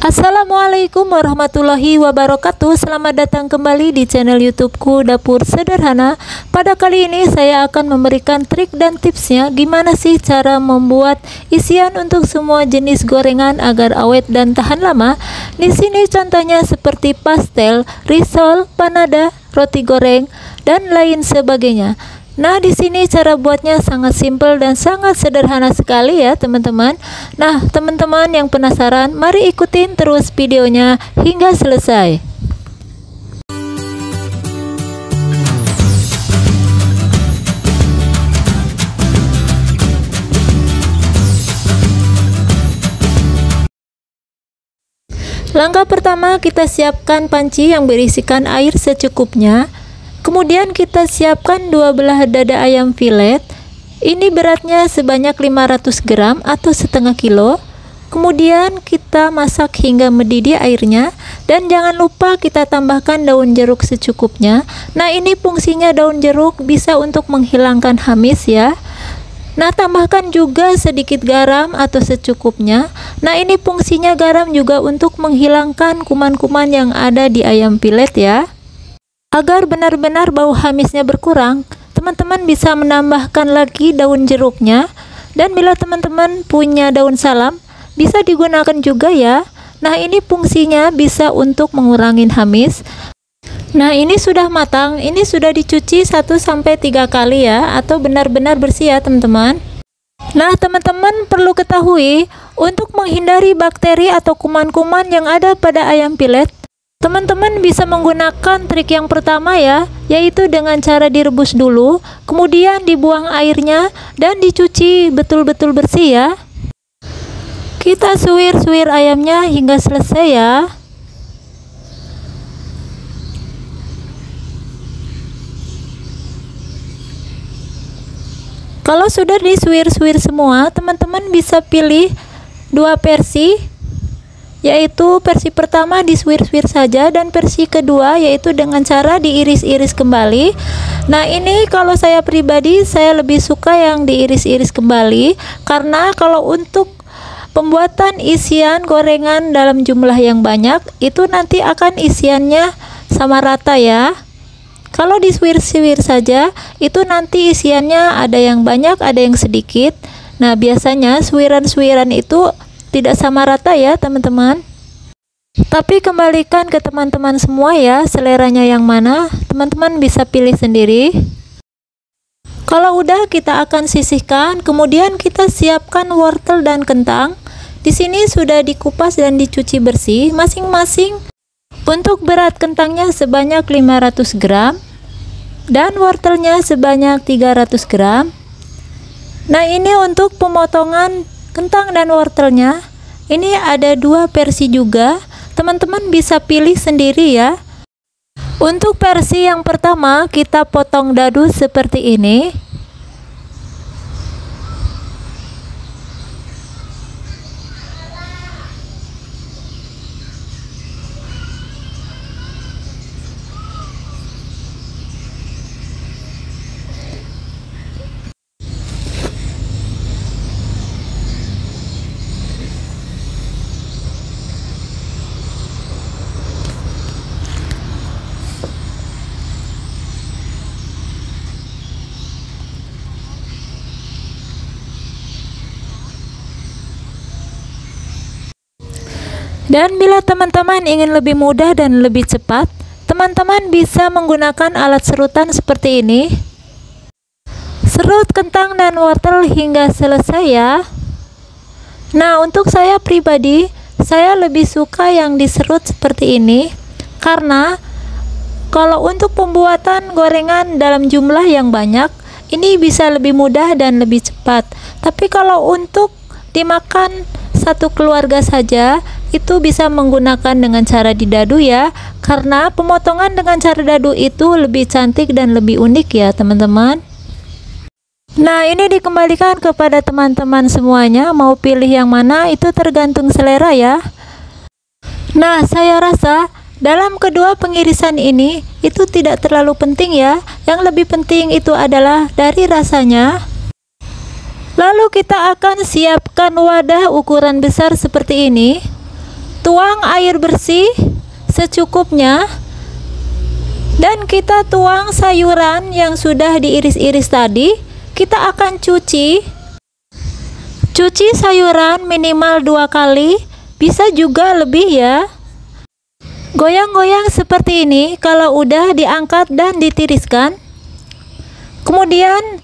Assalamualaikum warahmatullahi wabarakatuh. Selamat datang kembali di channel YouTubeku Dapur Sederhana. Pada kali ini saya akan memberikan trik dan tipsnya gimana sih cara membuat isian untuk semua jenis gorengan agar awet dan tahan lama. Di sini contohnya seperti pastel, risol, panada, roti goreng, dan lain sebagainya. Nah, di sini cara buatnya sangat simpel dan sangat sederhana sekali ya, teman-teman. Nah, teman-teman yang penasaran, mari ikutin terus videonya hingga selesai. Langkah pertama, kita siapkan panci yang berisikan air secukupnya. Kemudian kita siapkan 2 belah dada ayam filet. Ini beratnya sebanyak 500 gram atau setengah kilo. Kemudian kita masak hingga mendidih airnya. Dan jangan lupa kita tambahkan daun jeruk secukupnya. Nah, ini fungsinya daun jeruk bisa untuk menghilangkan hamis ya. Nah, tambahkan juga sedikit garam atau secukupnya. Nah, ini fungsinya garam juga untuk menghilangkan kuman-kuman yang ada di ayam filet ya. Agar benar-benar bau hamisnya berkurang, teman-teman bisa menambahkan lagi daun jeruknya. Dan bila teman-teman punya daun salam, bisa digunakan juga ya. Nah, ini fungsinya bisa untuk mengurangi hamis. Nah, ini sudah matang, ini sudah dicuci 1-3 kali ya, atau benar-benar bersih ya teman-teman. Nah, teman-teman perlu ketahui, untuk menghindari bakteri atau kuman-kuman yang ada pada ayam filet, teman-teman bisa menggunakan trik yang pertama ya, yaitu dengan cara direbus dulu, kemudian dibuang airnya dan dicuci betul-betul bersih ya. Kita suwir-suwir ayamnya hingga selesai ya. Kalau sudah disuwir-suwir semua, teman-teman bisa pilih 2 versi, yaitu versi pertama disuwir-suwir saja dan versi kedua yaitu dengan cara diiris-iris kembali. Nah, ini kalau saya pribadi saya lebih suka yang diiris-iris kembali, karena kalau untuk pembuatan isian gorengan dalam jumlah yang banyak itu nanti akan isiannya sama rata ya. Kalau disuwir-suwir saja itu nanti isiannya ada yang banyak ada yang sedikit. Nah, biasanya suwiran-suwiran itu tidak sama rata ya teman-teman. Tapi kembalikan ke teman-teman semua ya, seleranya yang mana teman-teman bisa pilih sendiri. Kalau udah, kita akan sisihkan, kemudian kita siapkan wortel dan kentang. Di sini sudah dikupas dan dicuci bersih masing-masing. Untuk berat kentangnya sebanyak 500 gram dan wortelnya sebanyak 300 gram. Nah, ini untuk pemotongan kentang dan wortelnya. Ini ada 2 versi juga, teman-teman bisa pilih sendiri ya. Untuk versi yang pertama, kita potong dadu seperti ini. Dan bila teman-teman ingin lebih mudah dan lebih cepat, teman-teman bisa menggunakan alat serutan seperti ini. Serut kentang dan wortel hingga selesai ya. Nah, untuk saya pribadi, saya lebih suka yang diserut seperti ini, karena kalau untuk pembuatan gorengan dalam jumlah yang banyak, ini bisa lebih mudah dan lebih cepat. Tapi kalau untuk dimakan satu keluarga saja, itu bisa menggunakan dengan cara didadu ya, karena pemotongan dengan cara dadu itu lebih cantik dan lebih unik ya teman-teman. Nah, ini dikembalikan kepada teman-teman semuanya, mau pilih yang mana itu tergantung selera ya. Nah, saya rasa dalam kedua pengirisan ini itu tidak terlalu penting ya, yang lebih penting itu adalah dari rasanya. Lalu kita akan siapkan wadah ukuran besar seperti ini. tuang air bersih secukupnya, dan kita tuang sayuran yang sudah diiris-iris tadi. Kita akan cuci sayuran minimal 2 kali, bisa juga lebih ya. Goyang-goyang seperti ini. Kalau udah, diangkat dan ditiriskan. Kemudian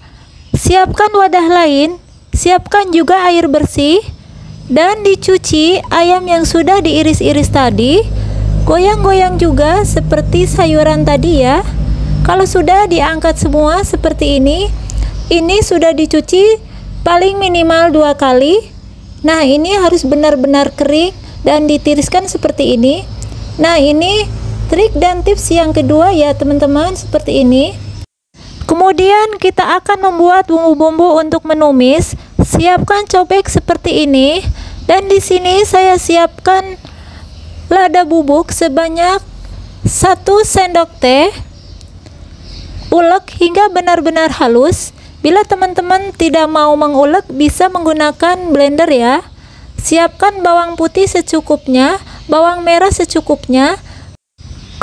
siapkan wadah lain, siapkan juga air bersih, dan dicuci ayam yang sudah diiris-iris tadi. Goyang-goyang juga seperti sayuran tadi ya. Kalau sudah, diangkat semua seperti ini. Ini sudah dicuci paling minimal 2 kali. Nah, ini harus benar-benar kering dan ditiriskan seperti ini. Nah, ini trik dan tips yang kedua ya teman-teman, seperti ini. Kemudian kita akan membuat bumbu-bumbu untuk menumis. Siapkan cobek seperti ini, dan di sini saya siapkan lada bubuk sebanyak 1 sendok teh. Ulek hingga benar-benar halus. Bila teman-teman tidak mau mengulek, bisa menggunakan blender ya. Siapkan bawang putih secukupnya, bawang merah secukupnya.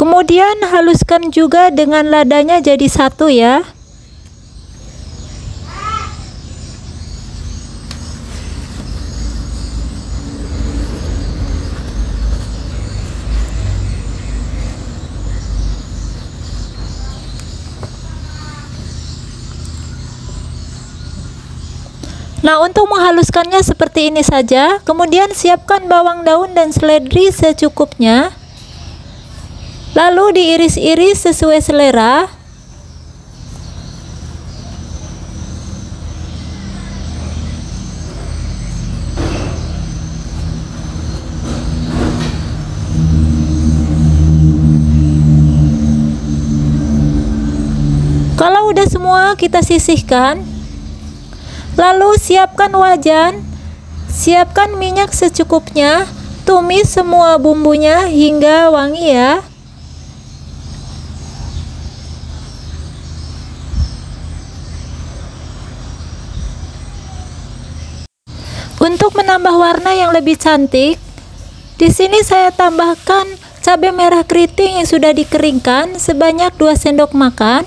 Kemudian haluskan juga dengan ladanya jadi satu ya. Nah, untuk menghaluskannya seperti ini saja. Kemudian siapkan bawang daun dan seledri secukupnya. Lalu diiris-iris sesuai selera. Kalau udah semua, kita sisihkan. Lalu siapkan wajan, siapkan minyak secukupnya. Tumis semua bumbunya hingga wangi ya. Untuk menambah warna yang lebih cantik, di sini saya tambahkan cabai merah keriting yang sudah dikeringkan sebanyak 2 sendok makan.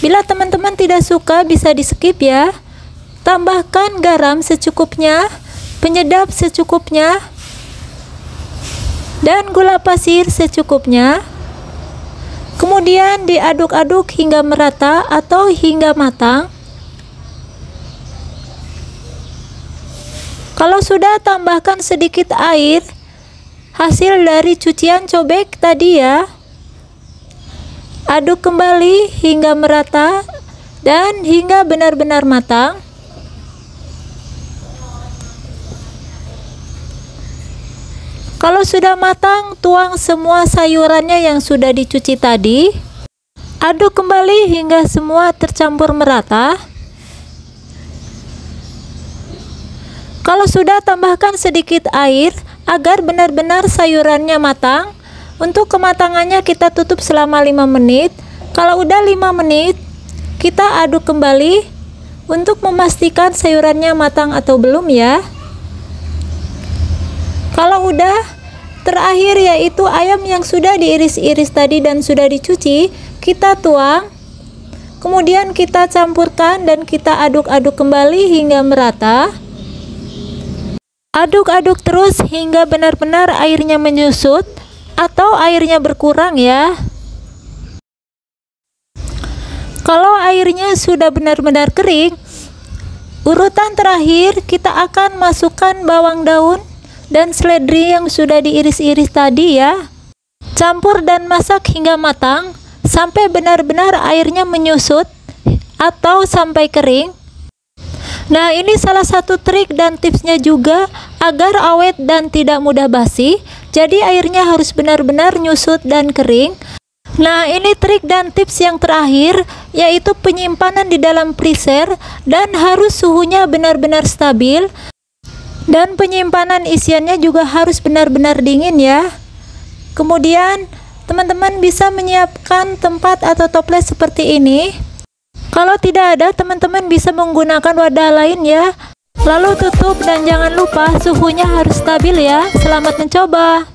Bila teman-teman tidak suka, bisa di skip ya. Tambahkan garam secukupnya, penyedap secukupnya, dan gula pasir secukupnya. Kemudian diaduk-aduk hingga merata atau hingga matang. Kalau sudah, tambahkan sedikit air hasil dari cucian cobek tadi ya. Aduk kembali hingga merata dan hingga benar-benar matang. Kalau sudah matang, tuang semua sayurannya yang sudah dicuci tadi. Aduk kembali hingga semua tercampur merata. Kalau sudah, tambahkan sedikit air agar benar-benar sayurannya matang. Untuk kematangannya kita tutup selama 5 menit. Kalau udah 5 menit, kita aduk kembali untuk memastikan sayurannya matang atau belum ya. Kalau udah, terakhir yaitu ayam yang sudah diiris-iris tadi dan sudah dicuci, kita tuang. Kemudian kita campurkan dan kita aduk-aduk kembali hingga merata. Aduk-aduk terus hingga benar-benar airnya menyusut atau airnya berkurang ya. Kalau airnya sudah benar-benar kering, urutan terakhir kita akan masukkan bawang daun dan seledri yang sudah diiris-iris tadi ya. Campur dan masak hingga matang sampai benar-benar airnya menyusut atau sampai kering. Nah, ini salah satu trik dan tipsnya juga agar awet dan tidak mudah basi. Jadi airnya harus benar-benar nyusut dan kering. Nah, ini trik dan tips yang terakhir, yaitu penyimpanan di dalam freezer dan harus suhunya benar-benar stabil. Dan penyimpanan isiannya juga harus benar-benar dingin ya. Kemudian teman-teman bisa menyiapkan tempat atau toples seperti ini. Kalau tidak ada, teman-teman bisa menggunakan wadah lain ya. Lalu tutup dan jangan lupa suhunya harus stabil ya. Selamat mencoba.